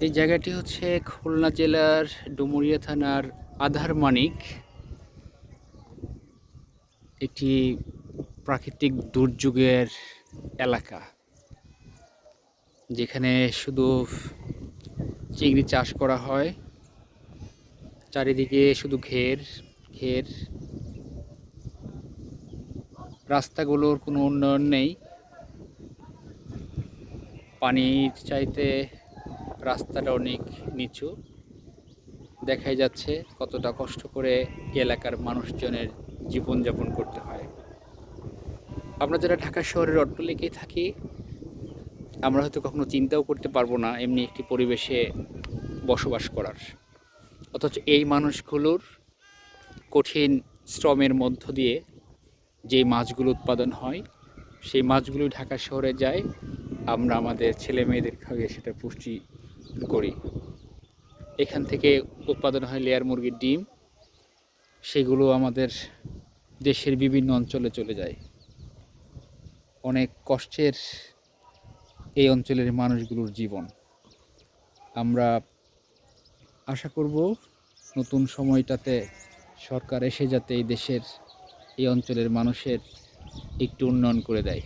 এই জায়গাটি হচ্ছে খুলনা জেলার ডুমুরিয়া থানার আধারমানিক, একটি প্রাকৃতিক দুর্যোগের এলাকা, যেখানে শুধু চিংড়ি চাষ করা হয়। চারিদিকে শুধু ঘের ঘের, রাস্তাগুলোর কোনো উন্নয়ন নেই। পানির চাইতে রাস্তাটা অনেক নিচু। দেখাই যাচ্ছে কতটা কষ্ট করে এলাকার মানুষজনের জীবনযাপন করতে হয়। আমরা যারা ঢাকা শহরের অট্টালিকায় থাকি, আমরা হয়তো কখনো চিন্তাও করতে পারবো না এমনি একটি পরিবেশে বসবাস করার। অথচ এই মানুষগুলোর কঠিন শ্রমের মধ্য দিয়ে যেই মাছগুলো উৎপাদন হয়, সেই মাছগুলো ঢাকা শহরে যায়। আমরা আমাদের ছেলে মেয়েদের খাইয়ে সেটা পুষ্টি করি। এখান থেকে উৎপাদন হয় লেয়ার মুরগির ডিম, সেগুলো আমাদের দেশের বিভিন্ন অঞ্চলে চলে যায়। অনেক কষ্টের এই অঞ্চলের মানুষগুলোর জীবন। আমরা আশা করব নতুন সময়টাতে সরকার এসে যাতে এই দেশের এই অঞ্চলের মানুষের একটু উন্নয়ন করে দেয়।